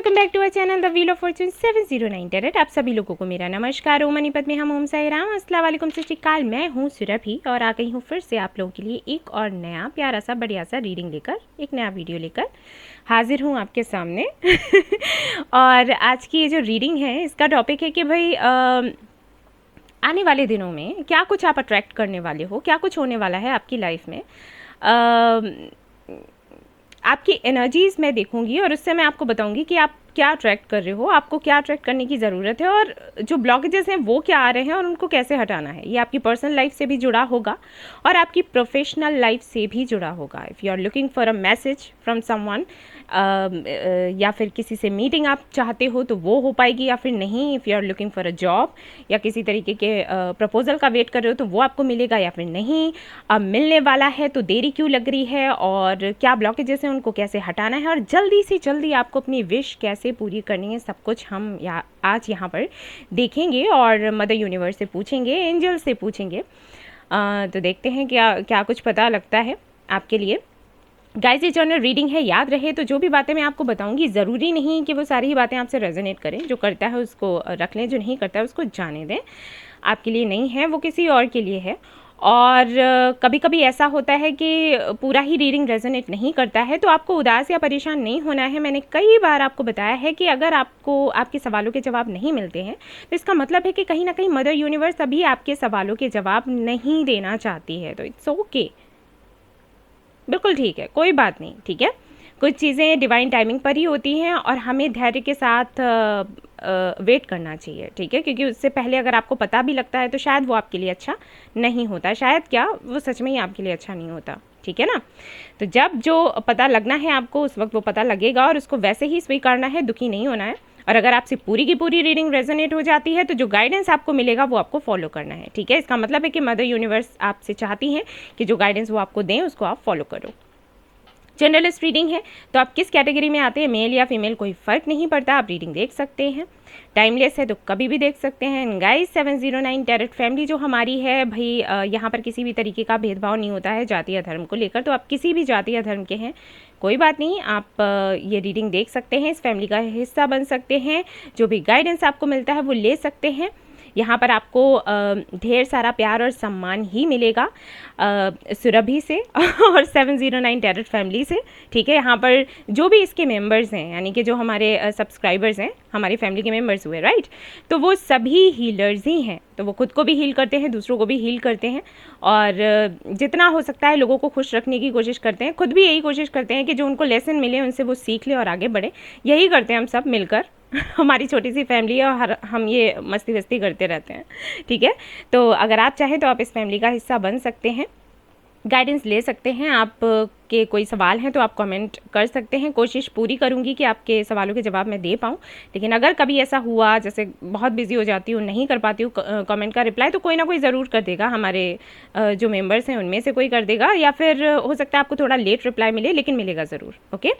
Welcome back to our channel the wheel of fortune 709 tarot. आप सभी लोगों को मेरा नमस्कार। ओम मनीपत में हम ओम साई राम, अस्सलाम वालेकुम, सत श्री अकाल। मैं हूँ सुरभि और आ गई हूँ फिर से आप लोगों के लिए एक और नया प्यारा सा बढ़िया सा रीडिंग लेकर, एक नया वीडियो लेकर हाजिर हूँ आपके सामने। और आज की ये जो रीडिंग है इसका टॉपिक है कि भाई आने वाले दिनों में क्या कुछ आप अट्रैक्ट करने वाले हो, क्या कुछ होने वाला है आपकी लाइफ में। आपकी एनर्जीज़ मैं देखूंगी और उससे मैं आपको बताऊंगी कि आप क्या अट्रैक्ट कर रहे हो, आपको क्या अट्रैक्ट करने की ज़रूरत है और जो ब्लॉकेजेस हैं वो क्या आ रहे हैं और उनको कैसे हटाना है। ये आपकी पर्सनल लाइफ से भी जुड़ा होगा और आपकी प्रोफेशनल लाइफ से भी जुड़ा होगा। If you are looking for a message from someone, या फिर किसी से मीटिंग आप चाहते हो तो वो हो पाएगी या फिर नहीं। If you are looking for a job या किसी तरीके के प्रपोजल का वेट कर रहे हो तो वो आपको मिलेगा या फिर नहीं। अब मिलने वाला है तो देरी क्यों लग रही है और क्या ब्लॉकेजेस हैं उनको कैसे हटाना है और जल्दी से जल्दी आपको अपनी विश कैसे पूरी करनी है, सब कुछ हम आज यहाँ पर देखेंगे और मदर यूनिवर्स से पूछेंगे, एंजल से पूछेंगे। तो देखते हैं क्या क्या कुछ पता लगता है आपके लिए। गाइस ये जर्नल रीडिंग है, याद रहे तो जो भी बातें मैं आपको बताऊंगी ज़रूरी नहीं कि वो सारी ही बातें आपसे रेजोनेट करें। जो करता है उसको रख लें, जो नहीं करता है उसको जाने दें। आपके लिए नहीं है, वो किसी और के लिए है। और कभी कभी ऐसा होता है कि पूरा ही रीडिंग रेजोनेट नहीं करता है तो आपको उदास या परेशान नहीं होना है। मैंने कई बार आपको बताया है कि अगर आपको आपके सवालों के जवाब नहीं मिलते हैं तो इसका मतलब है कि कहीं ना कहीं मदर यूनिवर्स अभी आपके सवालों के जवाब नहीं देना चाहती है। तो इट्स ओके, बिल्कुल ठीक है, कोई बात नहीं, ठीक है। कुछ चीज़ें डिवाइन टाइमिंग पर ही होती हैं और हमें धैर्य के साथ वेट करना चाहिए, ठीक है। क्योंकि उससे पहले अगर आपको पता भी लगता है तो शायद वो आपके लिए अच्छा नहीं होता, शायद क्या वो सच में ही आपके लिए अच्छा नहीं होता, ठीक है ना। तो जब जो पता लगना है आपको उस वक्त वो पता लगेगा और उसको वैसे ही स्वीकारना है, दुखी नहीं होना है। और अगर आपसे पूरी की पूरी रीडिंग रेजोनेट हो जाती है तो जो गाइडेंस आपको मिलेगा वो आपको फॉलो करना है, ठीक है। इसका मतलब है कि मदर यूनिवर्स आपसे चाहती हैं कि जो गाइडेंस वो आपको दें उसको आप फॉलो करो। जनरलिस्ट रीडिंग है तो आप किस कैटेगरी में आते हैं, मेल या फीमेल कोई फ़र्क नहीं पड़ता, आप रीडिंग देख सकते हैं। टाइमलेस है तो कभी भी देख सकते हैं। गाइस 709 टेरेट फैमिली जो हमारी है भाई, यहाँ पर किसी भी तरीके का भेदभाव नहीं होता है जाति या धर्म को लेकर। तो आप किसी भी जाति या धर्म के हैं कोई बात नहीं, आप ये रीडिंग देख सकते हैं, इस फैमिली का हिस्सा बन सकते हैं। जो भी गाइडेंस आपको मिलता है वो ले सकते हैं। यहाँ पर आपको ढेर सारा प्यार और सम्मान ही मिलेगा सुरभि से और 709 टेरेट फैमिली से, ठीक है। यहाँ पर जो भी इसके मेंबर्स हैं, यानी कि जो हमारे सब्सक्राइबर्स हैं, हमारी फैमिली के मेंबर्स हुए, राइट, तो वो सभी हीलर्स ही हैं। तो वो खुद को भी हील करते हैं, दूसरों को भी हील करते हैं और जितना हो सकता है लोगों को खुश रखने की कोशिश करते हैं। खुद भी यही कोशिश करते हैं कि जो उनको लेसन मिले उनसे वो सीख ले और आगे बढ़े। यही करते हैं हम सब मिलकर। हमारी छोटी सी फैमिली है और हम ये मस्ती वस्ती करते रहते हैं, ठीक है। तो अगर आप चाहें तो आप इस फैमिली का हिस्सा बन सकते हैं, गाइडेंस ले सकते हैं। आप के कोई सवाल हैं तो आप कमेंट कर सकते हैं, कोशिश पूरी करूंगी कि आपके सवालों के जवाब मैं दे पाऊँ। लेकिन अगर कभी ऐसा हुआ जैसे बहुत बिजी हो जाती हूँ, नहीं कर पाती हूँ कमेंट का रिप्लाई, तो कोई ना कोई ज़रूर कर देगा, हमारे जो मेंबर्स हैं उनमें से कोई कर देगा, या फिर हो सकता है आपको थोड़ा लेट रिप्लाई मिले लेकिन मिलेगा ज़रूर, ओके।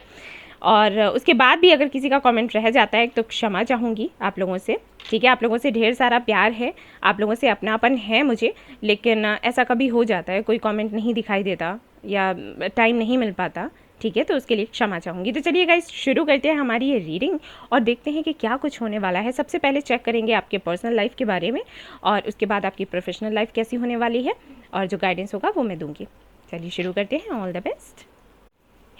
और उसके बाद भी अगर किसी का कमेंट रह जाता है तो क्षमा चाहूँगी आप लोगों से, ठीक है। आप लोगों से ढेर सारा प्यार है, आप लोगों से अपनापन है मुझे, लेकिन ऐसा कभी हो जाता है, कोई कमेंट नहीं दिखाई देता या टाइम नहीं मिल पाता, ठीक है। तो उसके लिए क्षमा चाहूँगी। तो चलिए गाइस शुरू करते हैं हमारी ये रीडिंग और देखते हैं कि क्या कुछ होने वाला है। सबसे पहले चेक करेंगे आपके पर्सनल लाइफ के बारे में और उसके बाद आपकी प्रोफेशनल लाइफ कैसी होने वाली है और जो गाइडेंस होगा वो मैं दूँगी। चलिए शुरू करते हैं। All the best.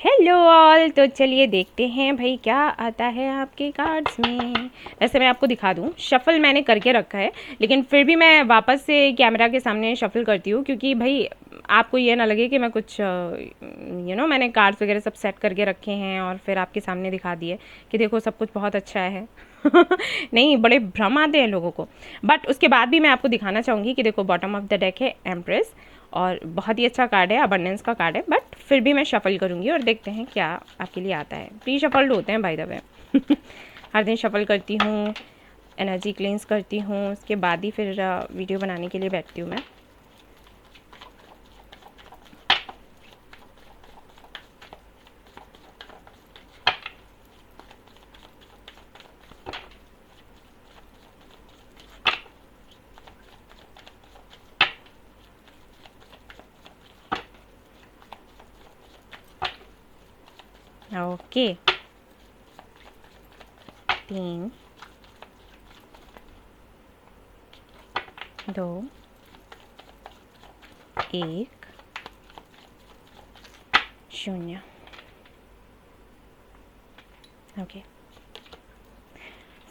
Hello all, तो चलिए देखते हैं भाई क्या आता है आपके कार्ड्स में। वैसे मैं आपको दिखा दूं, शफल मैंने करके रखा है लेकिन फिर भी मैं वापस से कैमरा के सामने शफल करती हूँ क्योंकि भाई आपको ये ना लगे कि मैं कुछ मैंने कार्ड्स वगैरह सब सेट करके रखे हैं और फिर आपके सामने दिखा दिए कि देखो सब कुछ बहुत अच्छा है। नहीं, बड़े भ्रम आते हैं लोगों को। बट उसके बाद भी मैं आपको दिखाना चाहूँगी कि देखो बॉटम ऑफ द डेक है एम्प्रेस और बहुत ही अच्छा कार्ड है, अबंडेंस का कार्ड है। बट फिर भी मैं शफल करूँगी और देखते हैं क्या आपके लिए आता है। प्री शफल्ड होते हैं बाय द वे। हर दिन शफल करती हूँ, एनर्जी क्लींस करती हूँ, उसके बाद ही फिर वीडियो बनाने के लिए बैठती हूँ मैं। Okay 3 2 1 0। Okay,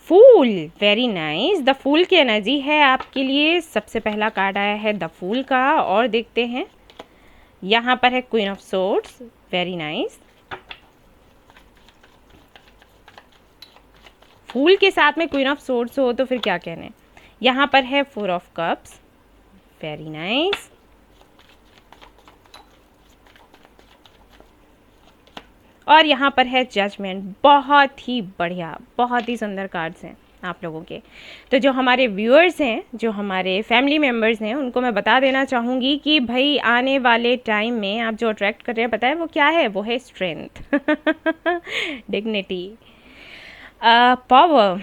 fool, very nice. The fool की एनर्जी है आपके लिए। सबसे पहला कार्ड आया है द फूल का, और देखते हैं यहाँ पर है queen of swords, very nice. फूल के साथ में क्वीन ऑफ सोर्ड्स हो तो फिर क्या कहने। यहाँ पर है 4 ऑफ कप्स, वेरी नाइस। और यहाँ पर है जजमेंट, बहुत ही बढ़िया, बहुत ही सुंदर कार्ड्स हैं आप लोगों के। तो जो हमारे व्यूअर्स हैं, जो हमारे फैमिली मेम्बर्स हैं, उनको मैं बता देना चाहूँगी कि भाई आने वाले टाइम में आप जो अट्रैक्ट कर रहे हैं, पता है वो क्या है? वो है स्ट्रेंथ, डिग्निटी, पावर।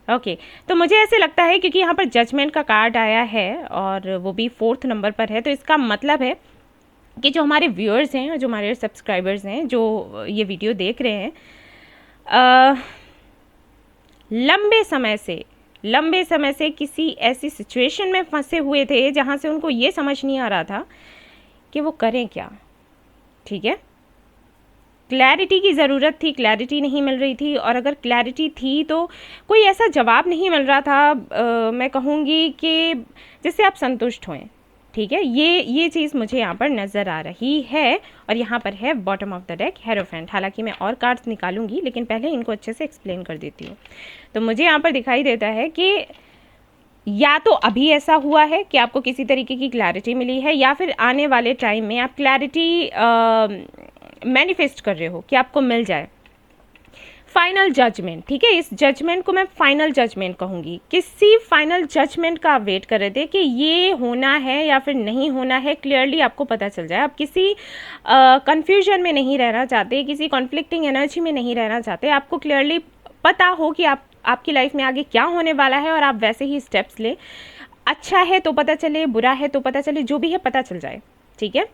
ओके, तो मुझे ऐसे लगता है क्योंकि यहाँ पर जजमेंट का कार्ड आया है और वो भी 4th नंबर पर है, तो इसका मतलब है कि जो हमारे व्यूअर्स हैं, जो हमारे सब्सक्राइबर्स हैं, जो ये वीडियो देख रहे हैं, लंबे समय से किसी ऐसी सिचुएशन में फंसे हुए थे जहाँ से उनको ये समझ नहीं आ रहा था कि वो करें क्या। ठीक है, क्लैरिटी की ज़रूरत थी, क्लैरिटी नहीं मिल रही थी, और अगर क्लैरिटी थी तो कोई ऐसा जवाब नहीं मिल रहा था, मैं कहूँगी कि जिससे आप संतुष्ट हों। ठीक है, ये चीज़ मुझे यहाँ पर नज़र आ रही है। और यहाँ पर है bottom of the deck hierophant. हालांकि मैं और कार्ड्स निकालूंगी, लेकिन पहले इनको अच्छे से एक्सप्लेन कर देती हूँ। तो मुझे यहाँ पर दिखाई देता है कि या तो अभी ऐसा हुआ है कि आपको किसी तरीके की क्लैरिटी मिली है, या फिर आने वाले टाइम में आप क्लैरिटी मैनिफेस्ट कर रहे हो कि आपको मिल जाए। फाइनल जजमेंट, ठीक है, इस जजमेंट को मैं फाइनल जजमेंट कहूँगी। किसी फाइनल जजमेंट का आप वेट कर रहे थे कि ये होना है या फिर नहीं होना है, क्लियरली आपको पता चल जाए। आप किसी कंफ्यूजन में नहीं रहना चाहते, किसी कॉन्फ्लिक्टिंग एनर्जी में नहीं रहना चाहते। आपको क्लियरली पता हो कि आपकी लाइफ में आगे क्या होने वाला है, और आप वैसे ही स्टेप्स लें। अच्छा है तो पता चले, बुरा है तो पता चले, जो भी है पता चल जाए। ठीक है,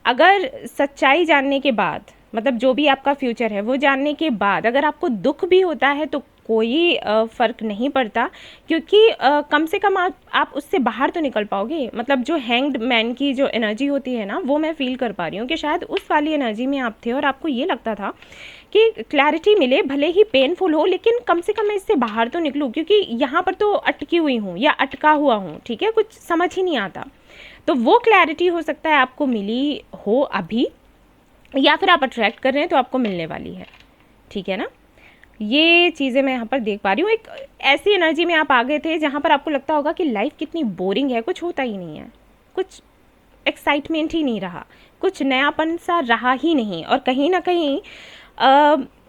अगर सच्चाई जानने के बाद, मतलब जो भी आपका फ्यूचर है वो जानने के बाद अगर आपको दुख भी होता है तो कोई फ़र्क नहीं पड़ता, क्योंकि कम से कम आप उससे बाहर तो निकल पाओगे। मतलब जो हैंग्ड मैन की जो एनर्जी होती है ना, वो मैं फील कर पा रही हूँ कि शायद उस वाली एनर्जी में आप थे और आपको ये लगता था कि क्लैरिटी मिले, भले ही पेनफुल हो, लेकिन कम से कम मैं इससे बाहर तो निकलूँ, क्योंकि यहाँ पर तो अटकी हुई हूँ या अटका हुआ हूँ। ठीक है, कुछ समझ ही नहीं आता। तो वो क्लैरिटी हो सकता है आपको मिली हो अभी, या फिर आप अट्रैक्ट कर रहे हैं तो आपको मिलने वाली है। ठीक है ना, ये चीज़ें मैं यहाँ पर देख पा रही हूँ। एक ऐसी एनर्जी में आप आ गए थे जहाँ पर आपको लगता होगा कि लाइफ कितनी बोरिंग है, कुछ होता ही नहीं है, कुछ एक्साइटमेंट ही नहीं रहा, कुछ नयापन सा रहा ही नहीं। और कहीं ना कहीं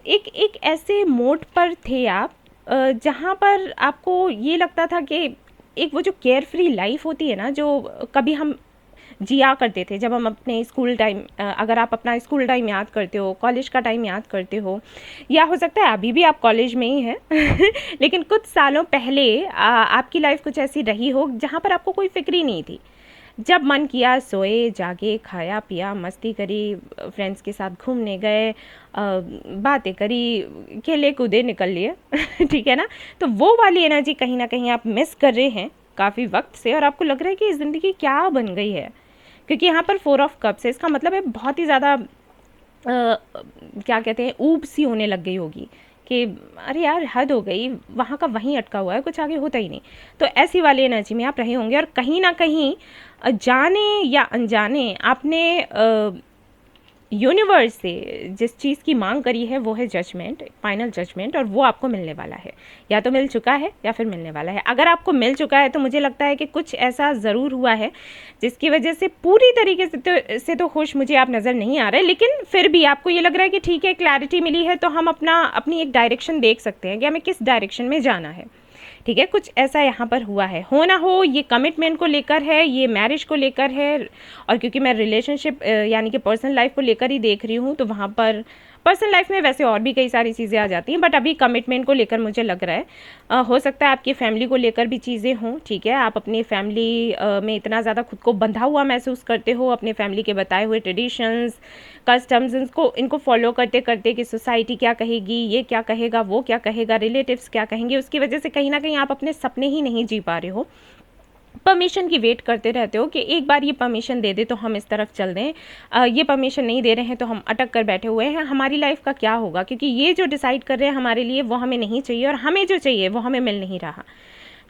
एक ऐसे मोड पर थे आप जहाँ पर आपको ये लगता था कि एक वो जो केयर फ्री लाइफ होती है ना, जो कभी हम जिया करते थे जब हम अपने स्कूल टाइम, अगर आप अपना स्कूल टाइम याद करते हो, कॉलेज का टाइम याद करते हो, या हो सकता है अभी भी आप कॉलेज में ही हैं लेकिन कुछ सालों पहले आपकी लाइफ कुछ ऐसी रही हो जहाँ पर आपको कोई फिक्र ही नहीं थी। जब मन किया सोए, जागे, खाया पिया, मस्ती करी, फ्रेंड्स के साथ घूमने गए, बातें करी, खेले कूदे, निकल लिए ठीक है ना। तो वो वाली एनर्जी कहीं ना कहीं आप मिस कर रहे हैं काफ़ी वक्त से, और आपको लग रहा है कि ज़िंदगी क्या बन गई है, क्योंकि यहाँ पर 4 ऑफ कप्स है। इसका मतलब है बहुत ही ज़्यादा क्या कहते हैं, ऊब सी होने लग गई होगी कि अरे यार हद हो गई, वहाँ का वहीं अटका हुआ है, कुछ आगे होता ही नहीं। तो ऐसी वाली एनर्जी में आप रहे होंगे, और कहीं ना कहीं जाने या अनजाने आपने यूनिवर्स से जिस चीज़ की मांग करी है वो है जजमेंट, फाइनल जजमेंट, और वो आपको मिलने वाला है, या तो मिल चुका है या फिर मिलने वाला है। अगर आपको मिल चुका है तो मुझे लगता है कि कुछ ऐसा ज़रूर हुआ है जिसकी वजह से पूरी तरीके से तो खुश मुझे आप नज़र नहीं आ रहे, लेकिन फिर भी आपको ये लग रहा है कि ठीक है, क्लैरिटी मिली है तो हम अपनी एक डायरेक्शन देख सकते हैं कि हमें किस डायरेक्शन में जाना है। ठीक है, कुछ ऐसा यहाँ पर हुआ है। हो ना हो ये कमिटमेंट को लेकर है, ये मैरिज को लेकर है, और क्योंकि मैं रिलेशनशिप यानी कि पर्सनल लाइफ को लेकर ही देख रही हूँ, तो वहाँ पर पर्सनल लाइफ में वैसे और भी कई सारी चीज़ें आ जाती हैं, बट अभी कमिटमेंट को लेकर मुझे लग रहा है हो सकता है आपकी फैमिली को लेकर भी चीज़ें हों, ठीक है। आप अपनी फैमिली में इतना ज़्यादा खुद को बंधा हुआ महसूस करते हो अपने फैमिली के बताए हुए ट्रेडिशंस, कस्टम्स, इनको फॉलो करते करते कि सोसाइटी क्या कहेगी, ये क्या कहेगा, वो क्या कहेगा, रिलेटिव्स क्या कहेंगे, उसकी वजह से कहीं ना कहीं आप अपने सपने ही नहीं जी पा रहे हो। परमिशन की वेट करते रहते हो कि एक बार ये परमिशन दे दे तो हम इस तरफ चल दें, ये परमिशन नहीं दे रहे हैं तो हम अटक कर बैठे हुए हैं, हमारी लाइफ का क्या होगा, क्योंकि ये जो डिसाइड कर रहे हैं हमारे लिए वो हमें नहीं चाहिए और हमें जो चाहिए वो हमें मिल नहीं रहा।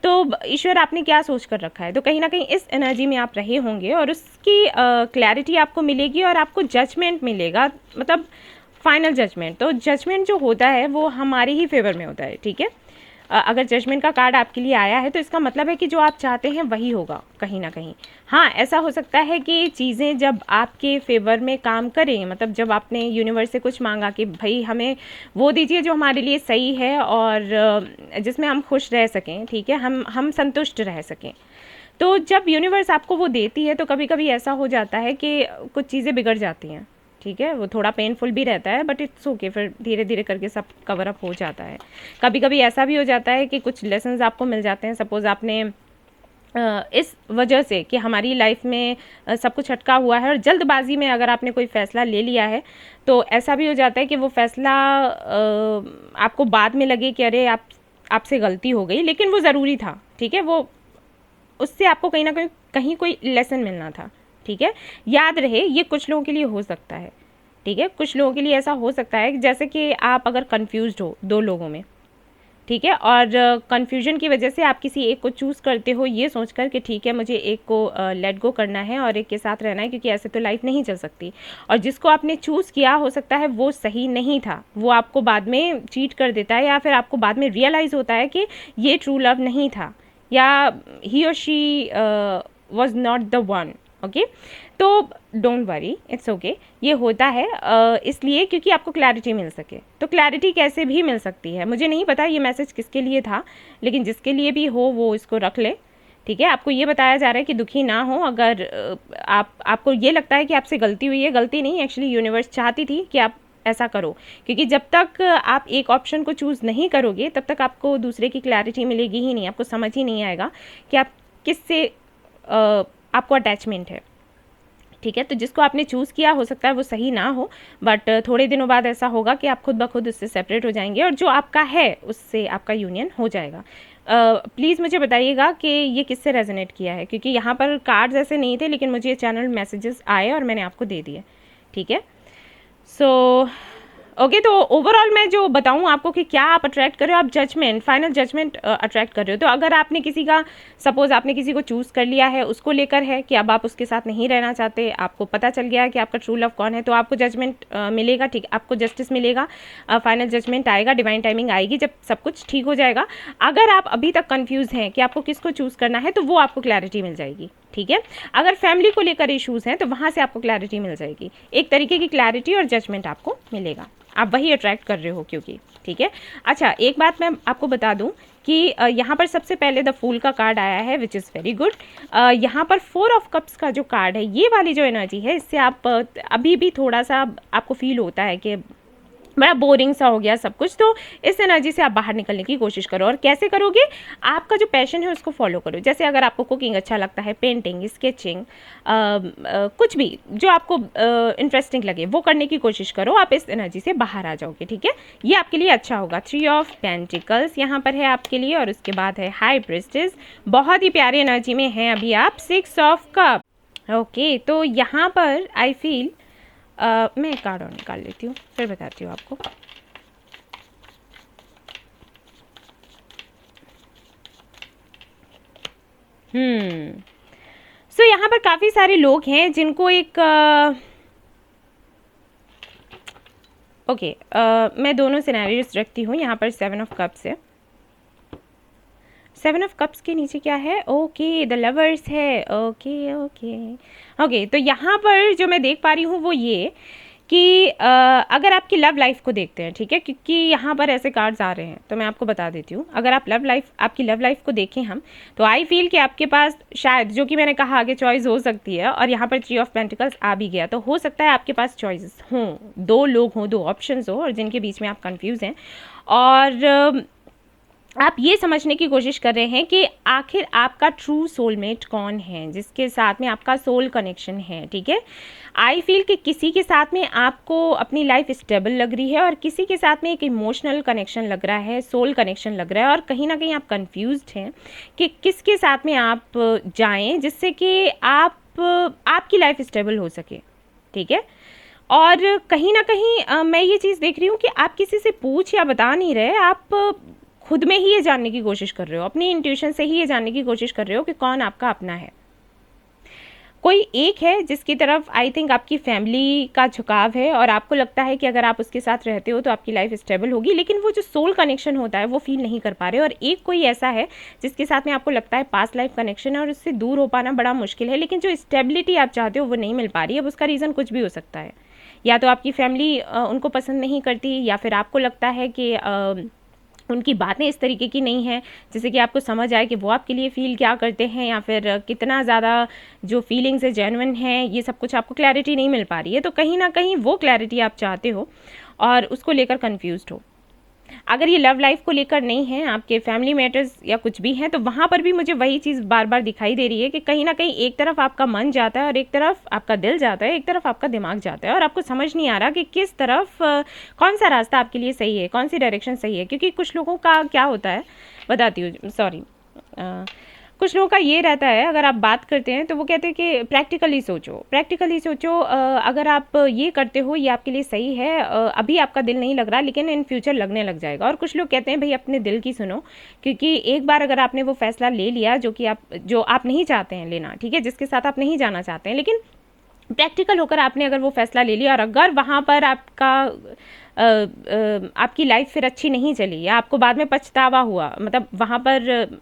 तो ईश्वर आपने क्या सोच कर रखा है, तो कहीं ना कहीं इस एनर्जी में आप रहे होंगे और उसकी क्लैरिटी आपको मिलेगी और आपको जजमेंट मिलेगा, मतलब फाइनल जजमेंट। तो जजमेंट जो होता है वो हमारे ही फेवर में होता है, ठीक है। अगर जजमेंट का कार्ड आपके लिए आया है तो इसका मतलब है कि जो आप चाहते हैं वही होगा कहीं ना कहीं। हाँ, ऐसा हो सकता है कि चीज़ें जब आपके फेवर में काम करें, मतलब जब आपने यूनिवर्स से कुछ मांगा कि भाई हमें वो दीजिए जो हमारे लिए सही है और जिसमें हम खुश रह सकें, ठीक है, हम संतुष्ट रह सकें, तो जब यूनिवर्स आपको वो देती है तो कभी कभी ऐसा हो जाता है कि कुछ चीज़ें बिगड़ जाती हैं, ठीक है। वो थोड़ा पेनफुल भी रहता है बट इट्स ओके, फिर धीरे धीरे करके सब कवर अप हो जाता है। कभी कभी ऐसा भी हो जाता है कि कुछ लेसन्स आपको मिल जाते हैं, सपोज आपने इस वजह से कि हमारी लाइफ में सब कुछ अटका हुआ है और जल्दबाजी में अगर आपने कोई फ़ैसला ले लिया है तो ऐसा भी हो जाता है कि वो फ़ैसला आपको बाद में लगे कि अरे आपसे गलती हो गई, लेकिन वो ज़रूरी था, ठीक है। वो उससे आपको कहीं ना कहीं कोई लेसन मिलना था, ठीक है। याद रहे ये कुछ लोगों के लिए हो सकता है, ठीक है, कुछ लोगों के लिए ऐसा हो सकता है जैसे कि आप अगर कंफ्यूज्ड हो दो लोगों में, ठीक है, और कंफ्यूजन की वजह से आप किसी एक को चूज़ करते हो ये सोचकर कि ठीक है मुझे एक को लेट गो करना है और एक के साथ रहना है क्योंकि ऐसे तो लाइफ नहीं चल सकती, और जिसको आपने चूज़ किया हो सकता है वो सही नहीं था, वो आपको बाद में चीट कर देता है या फिर आपको बाद में रियलाइज़ होता है कि ये ट्रू लव नहीं था या ही और she was not the one, okay. तो डोंट वरी, इट्स ओके, ये होता है इसलिए क्योंकि आपको क्लैरिटी मिल सके। तो क्लैरिटी कैसे भी मिल सकती है, मुझे नहीं पता ये मैसेज किसके लिए था, लेकिन जिसके लिए भी हो वो इसको रख ले, ठीक है। आपको ये बताया जा रहा है कि दुखी ना हो, अगर आपको ये लगता है कि आपसे गलती हुई है, गलती नहीं, एक्चुअली यूनिवर्स चाहती थी कि आप ऐसा करो, क्योंकि जब तक आप एक ऑप्शन को चूज़ नहीं करोगे तब तक आपको दूसरे की क्लैरिटी मिलेगी ही नहीं, आपको समझ ही नहीं आएगा कि आप किससे आपको अटैचमेंट है, ठीक है। तो जिसको आपने चूज़ किया हो सकता है वो सही ना हो, बट थोड़े दिनों बाद ऐसा होगा कि आप खुद ब खुद उससे सेपरेट हो जाएंगे और जो आपका है उससे आपका यूनियन हो जाएगा। प्लीज़ मुझे बताइएगा कि ये किससे रेजोनेट किया है, क्योंकि यहाँ पर कार्ड्स ऐसे नहीं थे लेकिन मुझे चैनल मैसेजेस आए और मैंने आपको दे दिए, ठीक है। सो ओके, तो ओवरऑल मैं जो बताऊँ आपको कि क्या आप अट्रैक्ट कर रहे हो, आप जजमेंट, फाइनल जजमेंट अट्रैक्ट कर रहे हो। तो अगर आपने किसी का, सपोज आपने किसी को चूज़ कर लिया है, उसको लेकर है कि अब आप उसके साथ नहीं रहना चाहते, आपको पता चल गया है कि आपका ट्रू लव कौन है, तो आपको जजमेंट मिलेगा, ठीक, आपको जस्टिस मिलेगा, फाइनल जजमेंट आएगा, डिवाइन टाइमिंग आएगी जब सब कुछ ठीक हो जाएगा। अगर आप अभी तक कन्फ्यूज़ हैं कि आपको किसको चूज़ करना है तो वो आपको क्लैरिटी मिल जाएगी, ठीक है। अगर फैमिली को लेकर इश्यूज़ हैं तो वहाँ से आपको क्लैरिटी मिल जाएगी, एक तरीके की क्लैरिटी और जजमेंट आपको मिलेगा, आप वही अट्रैक्ट कर रहे हो क्योंकि, ठीक है। अच्छा, एक बात मैं आपको बता दूं कि यहाँ पर सबसे पहले द फूल का कार्ड आया है विच इज़ वेरी गुड। यहाँ पर 4 ऑफ कप्स का जो कार्ड है, ये वाली जो एनर्जी है, इससे आप अभी भी थोड़ा सा आपको फील होता है कि बड़ा बोरिंग सा हो गया सब कुछ, तो इस एनर्जी से आप बाहर निकलने की कोशिश करो। और कैसे करोगे, आपका जो पैशन है उसको फॉलो करो। जैसे अगर आपको कुकिंग अच्छा लगता है, पेंटिंग, स्केचिंग, कुछ भी जो आपको इंटरेस्टिंग लगे वो करने की कोशिश करो, आप इस एनर्जी से बाहर आ जाओगे, ठीक है। ये आपके लिए अच्छा होगा। 3 ऑफ पेंटिकल्स यहाँ पर है आपके लिए और उसके बाद है हाई प्रिस्टेस, बहुत ही प्यारी एनर्जी में है अभी आप। 6 ऑफ कप, ओके। तो यहाँ पर आई फील मैं एक कार्ड और निकाल लेती हूँ फिर बताती हूँ आपको। सो यहाँ पर काफ़ी सारे लोग हैं जिनको एक ओके, मैं दोनों सिनेरियोस रखती हूँ। यहाँ पर 7 ऑफ कप्स है, 7 ऑफ कप्स के नीचे क्या है, ओके द लवर्स है, ओके ओके ओके। तो यहाँ पर जो मैं देख पा रही हूँ वो ये कि अगर आपकी लव लाइफ को देखते हैं, ठीक है, क्योंकि यहाँ पर ऐसे कार्ड्स आ रहे हैं तो मैं आपको बता देती हूँ। अगर आप आपकी लव लाइफ को देखें हम, तो आई फील कि आपके पास शायद, जो कि मैंने कहा कि चॉइस हो सकती है, और यहाँ पर 3 ऑफ पेंटिकल्स आ भी गया, तो हो सकता है आपके पास चॉइसेस हों, 2 लोग हों, 2 ऑप्शंस हो, और जिनके बीच में आप कंफ्यूज हैं, और आप ये समझने की कोशिश कर रहे हैं कि आखिर आपका ट्रू सोलमेट कौन है, जिसके साथ में आपका सोल कनेक्शन है, ठीक है। आई फील कि किसी के साथ में आपको अपनी लाइफ स्टेबल लग रही है, और किसी के साथ में एक इमोशनल कनेक्शन लग रहा है, सोल कनेक्शन लग रहा है, और कहीं ना कहीं आप कंफ्यूज्ड हैं कि किसके साथ में आप जाएं जिससे कि आपकी लाइफ स्टेबल हो सके, ठीक है। और कहीं ना कहीं मैं ये चीज़ देख रही हूँ कि आप किसी से पूछ या बता नहीं रहे, आप खुद में ही ये जानने की कोशिश कर रहे हो, अपनी इंट्यूशन से ही ये जानने की कोशिश कर रहे हो कि कौन आपका अपना है। कोई एक है जिसकी तरफ आई थिंक आपकी फैमिली का झुकाव है, और आपको लगता है कि अगर आप उसके साथ रहते हो तो आपकी लाइफ स्टेबल होगी, लेकिन वो जो सोल कनेक्शन होता है वो फील नहीं कर पा रहे। और एक कोई ऐसा है जिसके साथ में आपको लगता है पास्ट लाइफ कनेक्शन है, और उससे दूर हो पाना बड़ा मुश्किल है, लेकिन जो स्टेबिलिटी आप चाहते हो वो नहीं मिल पा रही है। अब उसका रीज़न कुछ भी हो सकता है, या तो आपकी फैमिली उनको पसंद नहीं करती, या फिर आपको लगता है कि उनकी बातें इस तरीके की नहीं हैं जैसे कि आपको समझ आए कि वो आपके लिए फ़ील क्या करते हैं, या फिर कितना ज़्यादा जो फीलिंग्स है जेन्युइन हैं, ये सब कुछ आपको क्लैरिटी नहीं मिल पा रही है। तो कहीं ना कहीं वो क्लैरिटी आप चाहते हो और उसको लेकर कन्फ्यूज्ड हो। अगर ये लव लाइफ को लेकर नहीं है, आपके फैमिली मैटर्स या कुछ भी हैं, तो वहाँ पर भी मुझे वही चीज़ बार बार दिखाई दे रही है कि कहीं ना कहीं एक तरफ आपका मन जाता है और एक तरफ आपका दिल जाता है, एक तरफ आपका दिमाग जाता है, और आपको समझ नहीं आ रहा कि किस तरफ कौन सा रास्ता आपके लिए सही है, कौन सी डायरेक्शन सही है। क्योंकि कुछ लोगों का क्या होता है, बताती हूँ, सॉरी, कुछ लोगों का ये रहता है, अगर आप बात करते हैं तो वो कहते हैं कि प्रैक्टिकली सोचो, प्रैक्टिकली सोचो, अगर आप ये करते हो ये आपके लिए सही है, अभी आपका दिल नहीं लग रहा लेकिन इन फ्यूचर लगने लग जाएगा। और कुछ लोग कहते हैं भाई अपने दिल की सुनो, क्योंकि एक बार अगर आपने वो फैसला ले लिया जो आप नहीं चाहते हैं लेना, ठीक है, जिसके साथ आप नहीं जाना चाहते हैं, लेकिन प्रैक्टिकल होकर आपने अगर वो फैसला ले लिया, और अगर वहाँ पर आपकी लाइफ फिर अच्छी नहीं चली, या आपको बाद में पछतावा हुआ, मतलब वहाँ पर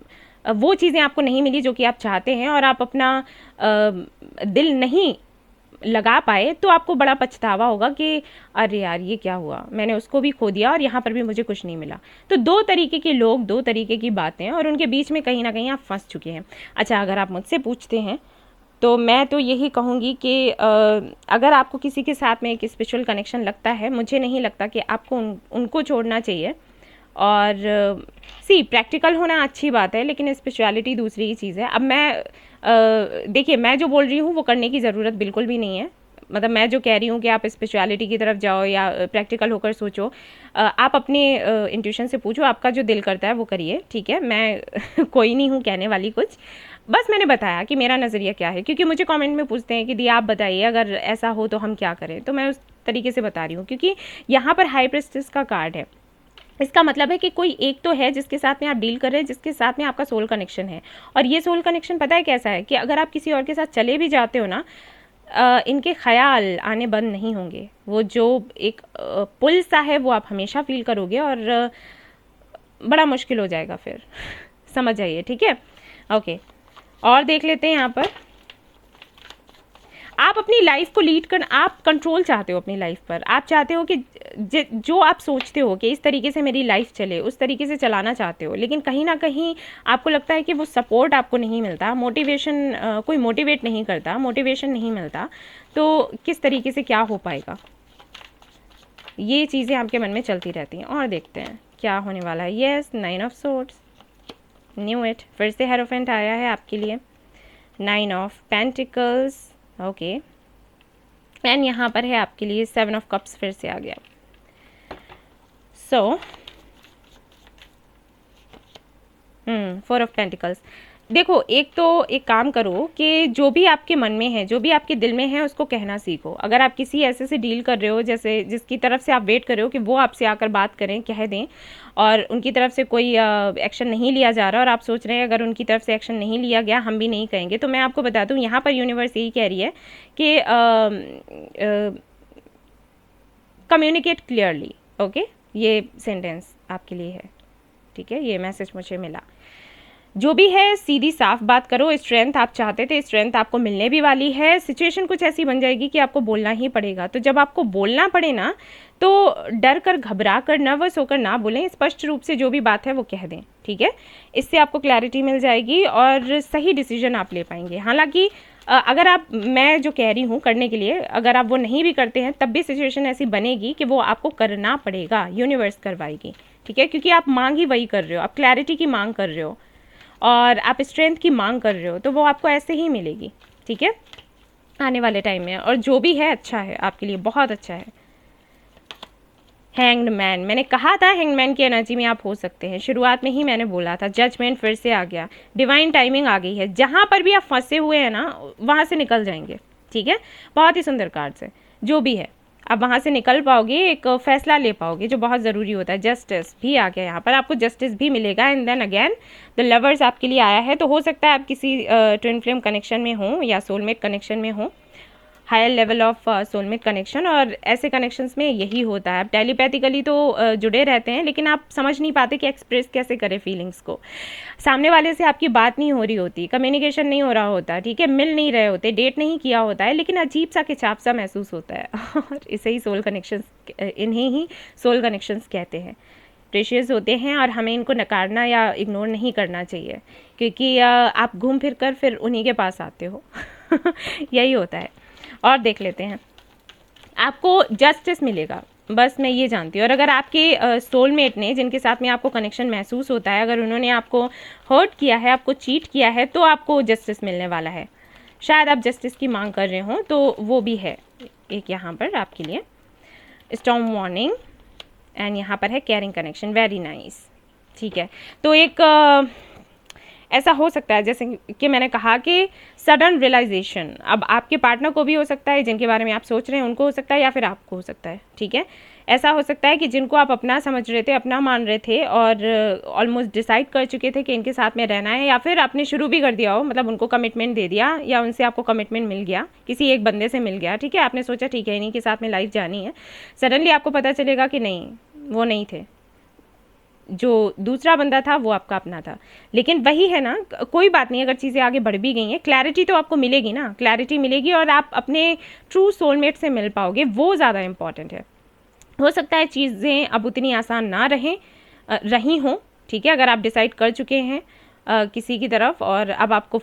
वो चीज़ें आपको नहीं मिली जो कि आप चाहते हैं, और आप अपना दिल नहीं लगा पाए, तो आपको बड़ा पछतावा होगा कि अरे यार ये क्या हुआ, मैंने उसको भी खो दिया और यहाँ पर भी मुझे कुछ नहीं मिला। तो 2 तरीके के लोग, 2 तरीके की बातें, और उनके बीच में कहीं ना कहीं आप फंस चुके हैं। अच्छा, अगर आप मुझसे पूछते हैं तो मैं तो यही कहूँगी कि अगर आपको किसी के साथ में एक स्पिरिचुअल कनेक्शन लगता है, मुझे नहीं लगता कि आपको उनको छोड़ना चाहिए। और प्रैक्टिकल होना अच्छी बात है, लेकिन स्पिरिचुअलिटी दूसरी ही चीज़ है। अब मैं देखिए, मैं जो बोल रही हूँ वो करने की ज़रूरत बिल्कुल भी नहीं है। मतलब मैं जो कह रही हूँ कि आप स्पिरिचुअलिटी की तरफ जाओ या प्रैक्टिकल होकर सोचो, आप अपने इंट्यूशन से पूछो, आपका जो दिल करता है वो करिए, ठीक है। मैं कोई नहीं हूँ कहने वाली कुछ, बस मैंने बताया कि मेरा नज़रिया क्या है, क्योंकि मुझे कमेंट में पूछते हैं कि दी आप बताइए अगर ऐसा हो तो हम क्या करें, तो मैं उस तरीके से बता रही हूँ। क्योंकि यहाँ पर हाई प्रीस्टेस का कार्ड है, इसका मतलब है कि कोई एक तो है जिसके साथ में आप डील कर रहे हैं, जिसके साथ में आपका सोल कनेक्शन है। और ये सोल कनेक्शन पता है कैसा है कि अगर आप किसी और के साथ चले भी जाते हो ना, इनके ख्याल आने बंद नहीं होंगे। वो जो एक पुल सा है वो आप हमेशा फील करोगे, और बड़ा मुश्किल हो जाएगा फिर समझ जाइए, ठीक है। ओके, और देख लेते हैं यहाँ पर। आप अपनी लाइफ को लीड कर, आप कंट्रोल चाहते हो अपनी लाइफ पर, आप चाहते हो कि जो आप सोचते हो कि इस तरीके से मेरी लाइफ चले, उस तरीके से चलाना चाहते हो, लेकिन कहीं ना कहीं आपको लगता है कि वो सपोर्ट आपको नहीं मिलता, मोटिवेशन, कोई मोटिवेट नहीं करता, मोटिवेशन नहीं मिलता, तो किस तरीके से क्या हो पाएगा, ये चीज़ें आपके मन में चलती रहती हैं। और देखते हैं क्या होने वाला है। Yes, 9 of swords, knew it, फिर से हेरोफेंट आया है आपके लिए, 9 ऑफ पेंटिकल्स, ओके, एंड यहाँ पर है आपके लिए 7 ऑफ कप्स फिर से आ गया। सो 4 ऑफ पेंटिकल्स। देखो, एक काम करो कि जो भी आपके मन में है, जो भी आपके दिल में है, उसको कहना सीखो। अगर आप किसी ऐसे से डील कर रहे हो जैसे जिसकी तरफ से आप वेट कर रहे हो कि वो आपसे आकर बात करें, कह दें, और उनकी तरफ से कोई एक्शन नहीं लिया जा रहा, और आप सोच रहे हैं अगर उनकी तरफ से एक्शन नहीं लिया गया हम भी नहीं कहेंगे, तो मैं आपको बता दूं यहाँ पर यूनिवर्स यही कह रही है कि कम्युनिकेट क्लियरली। ओके, ये सेंटेंस आपके लिए है, ठीक है, ये मैसेज मुझे मिला। जो भी है सीधी साफ बात करो। स्ट्रेंथ आप चाहते थे, स्ट्रेंथ आपको मिलने भी वाली है। सिचुएशन कुछ ऐसी बन जाएगी कि आपको बोलना ही पड़ेगा। तो जब आपको बोलना पड़े ना, तो डर कर, घबरा कर, नर्वस होकर ना बोलें, स्पष्ट रूप से जो भी बात है वो कह दें, ठीक है। इससे आपको क्लैरिटी मिल जाएगी और सही डिसीजन आप ले पाएंगे। हालांकि अगर आप, मैं जो कह रही हूँ करने के लिए, अगर आप वो नहीं भी करते हैं तब भी सिचुएशन ऐसी बनेगी कि वो आपको करना पड़ेगा, यूनिवर्स करवाएगी, ठीक है। क्योंकि आप मांग ही वही कर रहे हो, आप क्लैरिटी की मांग कर रहे हो और आप स्ट्रेंथ की मांग कर रहे हो, तो वो आपको ऐसे ही मिलेगी, ठीक है, आने वाले टाइम में। और जो भी है अच्छा है आपके लिए, बहुत अच्छा है। हैंग्ड मैन, मैंने कहा था हैंग्ड मैन की एनर्जी में आप हो सकते हैं, शुरुआत में ही मैंने बोला था। जजमेंट फिर से आ गया, डिवाइन टाइमिंग आ गई है। जहाँ पर भी आप फंसे हुए हैं ना, वहाँ से निकल जाएंगे, ठीक है। बहुत ही सुंदर कार्ड्स है। जो भी है आप वहाँ से निकल पाओगे, एक फैसला ले पाओगे, जो बहुत ज़रूरी होता है। जस्टिस भी आ गया यहाँ पर, आपको जस्टिस भी मिलेगा। And then again the lovers आपके लिए आया है। तो हो सकता है आप किसी ट्विन फ्लेम कनेक्शन में हो या सोलमेट कनेक्शन में हो, higher level of soulmate connection. और ऐसे कनेक्शंस में यही होता है, आप टेलीपैथिकली तो जुड़े रहते हैं, लेकिन आप समझ नहीं पाते कि एक्सप्रेस कैसे करें फीलिंग्स को। सामने वाले से आपकी बात नहीं हो रही होती, कम्युनिकेशन नहीं हो रहा होता, ठीक है, मिल नहीं रहे होते, डेट नहीं किया होता है, लेकिन अजीब सा खिंचाव सा महसूस होता है। और इसे ही सोल कनेक्शंस, इन्हें ही सोल कनेक्शंस कहते हैं। प्रेशियस होते हैं और हमें इनको नकारना या इग्नोर नहीं करना चाहिए, क्योंकि आप घूम फिर कर फिर उन्हीं के पास आते हो। यही होता है। और देख लेते हैं, आपको जस्टिस मिलेगा, बस मैं ये जानती हूँ। और अगर आपके सोलमेट ने, जिनके साथ में आपको कनेक्शन महसूस होता है, अगर उन्होंने आपको हर्ट किया है, आपको चीट किया है, तो आपको जस्टिस मिलने वाला है। शायद आप जस्टिस की मांग कर रहे हो, तो वो भी है एक यहाँ पर आपके लिए। स्टॉर्म वार्निंग, एंड यहाँ पर है केयरिंग कनेक्शन, वेरी नाइस, ठीक है। तो एक ऐसा हो सकता है, जैसे कि मैंने कहा कि सडन रियलाइजेशन, अब आपके पार्टनर को भी हो सकता है, जिनके बारे में आप सोच रहे हैं उनको हो सकता है, या फिर आपको हो सकता है, ठीक है। ऐसा हो सकता है कि जिनको आप अपना समझ रहे थे, अपना मान रहे थे और ऑलमोस्ट डिसाइड कर चुके थे कि इनके साथ में रहना है, या फिर आपने शुरू भी कर दिया हो, मतलब उनको कमिटमेंट दे दिया, या उनसे आपको कमिटमेंट मिल गया, किसी एक बंदे से मिल गया, ठीक है। आपने सोचा ठीक है इन्हीं के साथ में लाइफ जानी है। सडनली आपको पता चलेगा कि नहीं, वो नहीं थे, जो दूसरा बंदा था वो आपका अपना था। लेकिन वही है ना, कोई बात नहीं, अगर चीज़ें आगे बढ़ भी गई हैं, क्लैरिटी तो आपको मिलेगी ना, क्लैरिटी मिलेगी और आप अपने ट्रू सोलमेट से मिल पाओगे, वो ज़्यादा इंपॉर्टेंट है। हो सकता है चीज़ें अब उतनी आसान ना रही हों, ठीक है। अगर आप डिसाइड कर चुके हैं किसी की तरफ, और अब आपको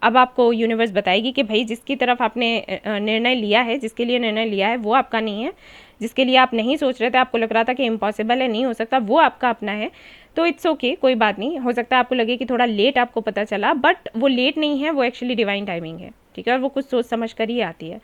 अब आपको यूनिवर्स बताएगी कि भाई जिसकी तरफ आपने निर्णय लिया है, जिसके लिए निर्णय लिया है, वो आपका नहीं है। जिसके लिए आप नहीं सोच रहे थे, आपको लग रहा था कि इम्पॉसिबल है, नहीं हो सकता, वो आपका अपना है। तो इट्स ओके, कोई बात नहीं। हो सकता है आपको लगे कि थोड़ा लेट आपको पता चला, बट वो लेट नहीं है, वो एक्चुअली डिवाइन टाइमिंग है, ठीक है। और वो कुछ सोच समझ कर ही आती है।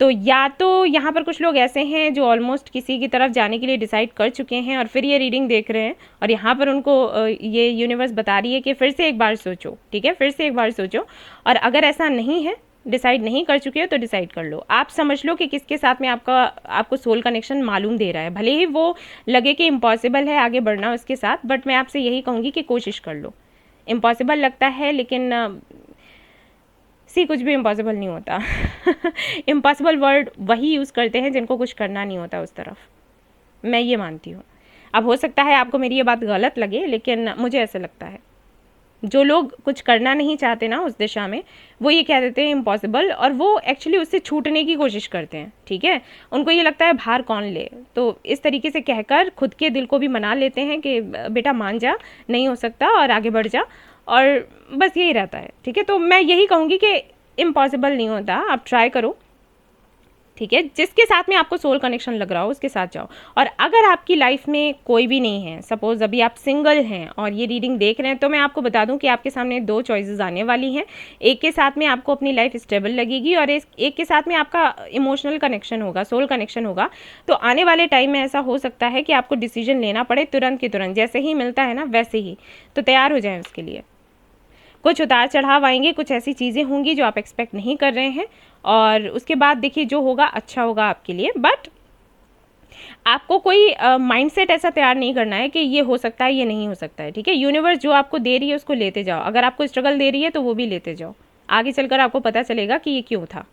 तो या तो यहाँ पर कुछ लोग ऐसे हैं जो ऑलमोस्ट किसी की तरफ जाने के लिए डिसाइड कर चुके हैं और फिर ये रीडिंग देख रहे हैं, और यहाँ पर उनको ये यूनिवर्स बता रही है कि फिर से एक बार सोचो, ठीक है, फिर से एक बार सोचो। और अगर ऐसा नहीं है, डिसाइड नहीं कर चुके हो, तो डिसाइड कर लो। आप समझ लो कि किसके साथ में आपको सोल कनेक्शन मालूम दे रहा है, भले ही वो लगे कि इम्पॉसिबल है आगे बढ़ना उसके साथ, बट मैं आपसे यही कहूँगी कि कोशिश कर लो। इम्पॉसिबल लगता है, लेकिन कुछ भी इम्पॉसिबल नहीं होता। इम्पॉसिबल वर्ड वही यूज़ करते हैं जिनको कुछ करना नहीं होता उस तरफ, मैं ये मानती हूँ। अब हो सकता है आपको मेरी ये बात गलत लगे, लेकिन मुझे ऐसा लगता है जो लोग कुछ करना नहीं चाहते ना उस दिशा में, वो ये कह देते हैं इम्पॉसिबल, और वो एक्चुअली उससे छूटने की कोशिश करते हैं, ठीक है। उनको ये लगता है भार कौन ले, तो इस तरीके से कहकर खुद के दिल को भी मना लेते हैं कि बेटा मान जा, नहीं हो सकता, और आगे बढ़ जा, और बस यही रहता है, ठीक है। तो मैं यही कहूँगी कि इम्पॉसिबल नहीं होता, आप ट्राई करो, ठीक है। जिसके साथ में आपको सोल कनेक्शन लग रहा हो उसके साथ जाओ। और अगर आपकी लाइफ में कोई भी नहीं है, सपोज अभी आप सिंगल हैं और ये रीडिंग देख रहे हैं, तो मैं आपको बता दूं कि आपके सामने दो चॉइसेस आने वाली हैं। एक के साथ में आपको अपनी लाइफ स्टेबल लगेगी, और एक के साथ में आपका इमोशनल कनेक्शन होगा, सोल कनेक्शन होगा। तो आने वाले टाइम में ऐसा हो सकता है कि आपको डिसीजन लेना पड़े तुरंत के तुरंत, जैसे ही मिलता है ना वैसे ही, तो तैयार हो जाएं उसके लिए। कुछ उतार चढ़ाव आएंगे, कुछ ऐसी चीज़ें होंगी जो आप एक्सपेक्ट नहीं कर रहे हैं, और उसके बाद देखिए जो होगा अच्छा होगा आपके लिए। बट आपको कोई माइंडसेट ऐसा तैयार नहीं करना है कि ये हो सकता है, ये नहीं हो सकता है, ठीक है। यूनिवर्स जो आपको दे रही है उसको लेते जाओ। अगर आपको स्ट्रगल दे रही है तो वो भी लेते जाओ, आगे चलकर आपको पता चलेगा कि ये क्यों था,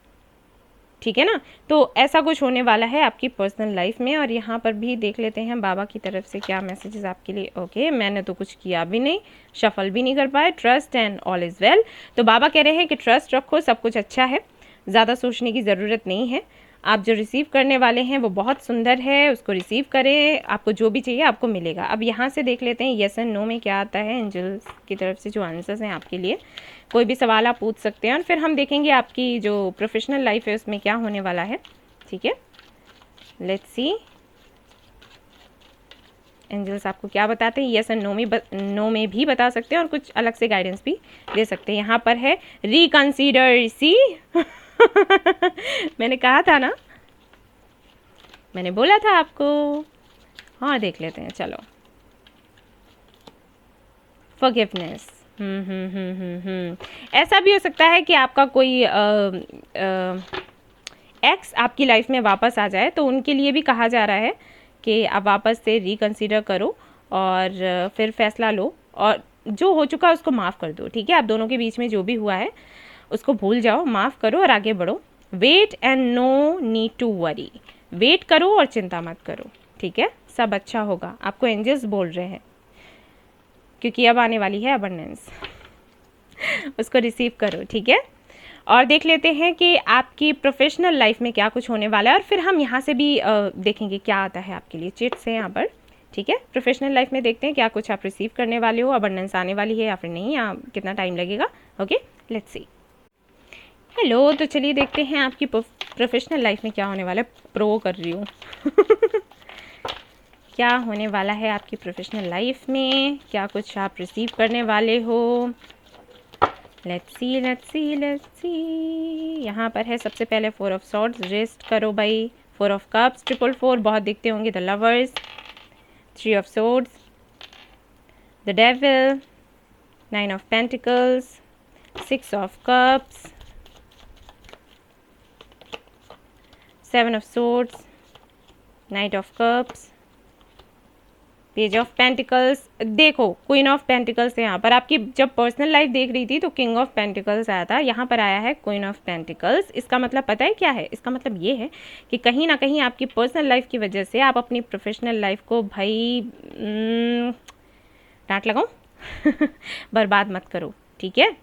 ठीक है ना। तो ऐसा कुछ होने वाला है आपकी पर्सनल लाइफ में। और यहाँ पर भी देख लेते हैं बाबा की तरफ से क्या मैसेजेस आपके लिए। ओके, मैंने तो कुछ किया भी नहीं, शफल भी नहीं कर पाए। Trust and all is well. तो बाबा कह रहे हैं कि ट्रस्ट रखो, सब कुछ अच्छा है, ज़्यादा सोचने की ज़रूरत नहीं है। आप जो रिसीव करने वाले हैं वो बहुत सुंदर है, उसको रिसीव करें, आपको जो भी चाहिए आपको मिलेगा। अब यहाँ से देख लेते हैं येस एंड नो में क्या आता है एंजल्स की तरफ से, जो आंसर्स हैं आपके लिए। कोई भी सवाल आप पूछ सकते हैं और फिर हम देखेंगे आपकी जो प्रोफेशनल लाइफ है उसमें क्या होने वाला है। ठीक है, लेट्स सी एंजल्स आपको क्या बताते हैं। येस एंड नो में भी बता सकते हैं और कुछ अलग से गाइडेंस भी दे सकते हैं। यहाँ पर है रिकंसीडर, सी मैंने कहा था ना, मैंने बोला था आपको। हाँ, देख लेते हैं, चलो। फॉरगिवनेस, ऐसा भी हो सकता है कि आपका कोई एक्स आपकी लाइफ में वापस आ जाए, तो उनके लिए भी कहा जा रहा है कि आप वापस से रिकंसीडर करो और फिर फैसला लो और जो हो चुका है उसको माफ़ कर दो। ठीक है, आप दोनों के बीच में जो भी हुआ है उसको भूल जाओ, माफ़ करो और आगे बढ़ो। Wait and no need to worry, wait करो और चिंता मत करो। ठीक है, सब अच्छा होगा, आपको एंजल्स बोल रहे हैं, क्योंकि अब आने वाली है अबंडेंस उसको रिसीव करो। ठीक है, और देख लेते हैं कि आपकी प्रोफेशनल लाइफ में क्या कुछ होने वाला है और फिर हम यहाँ से भी देखेंगे क्या आता है आपके लिए। चिट्स हैं यहाँ पर। ठीक है, प्रोफेशनल लाइफ में देखते हैं क्या कुछ आप रिसीव करने वाले हो, अबंडेंस आने वाली है या फिर नहीं, या कितना टाइम लगेगा। Okay, let's see. हेलो, तो चलिए देखते हैं आपकी प्रोफेशनल लाइफ में क्या होने वाला है। प्रो कर रही हूँ क्या होने वाला है आपकी प्रोफेशनल लाइफ में, क्या कुछ आप रिसीव करने वाले हो। Let's see let's see let's see. यहाँ पर है सबसे पहले 4 ऑफ सॉर्ड्स, रेस्ट करो भाई। 4 ऑफ कप्स, 444 बहुत दिखते होंगे, the lovers. 3 of swords, the devil. 9 of pentacles, 6 of cups, 7 of swords, night of cups, page of pentacles. देखो क्वीन ऑफ पेंटिकल्स है यहाँ पर। आपकी जब पर्सनल लाइफ देख रही थी तो किंग ऑफ पेंटिकल्स आया था, यहाँ पर आया है क्वीन ऑफ पेंटिकल्स। इसका मतलब पता है क्या है? इसका मतलब ये है कि कहीं ना कहीं आपकी पर्सनल लाइफ की वजह से आप अपनी प्रोफेशनल लाइफ को भाई डांट लगाऊं बर्बाद मत करो। ठीक है,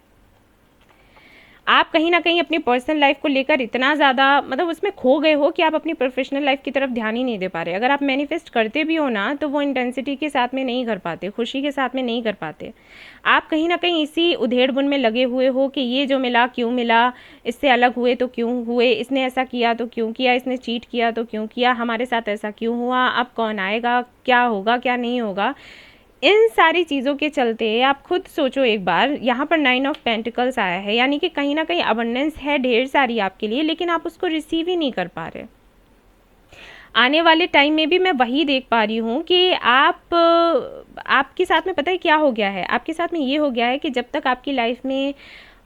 आप कहीं ना कहीं अपनी पर्सनल लाइफ को लेकर इतना ज़्यादा मतलब उसमें खो गए हो कि आप अपनी प्रोफेशनल लाइफ की तरफ ध्यान ही नहीं दे पा रहे। अगर आप मैनिफेस्ट करते भी हो ना तो वो इंटेंसिटी के साथ में नहीं कर पाते, खुशी के साथ में नहीं कर पाते। आप कहीं ना कहीं इसी उधेड़-बुन में लगे हुए हो कि ये जो मिला क्यों मिला, इससे अलग हुए तो क्यों हुए, इसने ऐसा किया तो क्यों किया, इसने चीट किया तो क्यों किया, हमारे साथ ऐसा क्यों हुआ, अब कौन आएगा, क्या होगा क्या नहीं होगा। इन सारी चीज़ों के चलते आप खुद सोचो एक बार। यहाँ पर 9 ऑफ पेंटिकल्स आया है, यानी कि कहीं ना कहीं अबंडेंस है ढेर सारी आपके लिए, लेकिन आप उसको रिसीव ही नहीं कर पा रहे। आने वाले टाइम में भी मैं वही देख पा रही हूँ कि आपके साथ में पता है क्या हो गया है। आपके साथ में ये हो गया है कि जब तक आपकी लाइफ में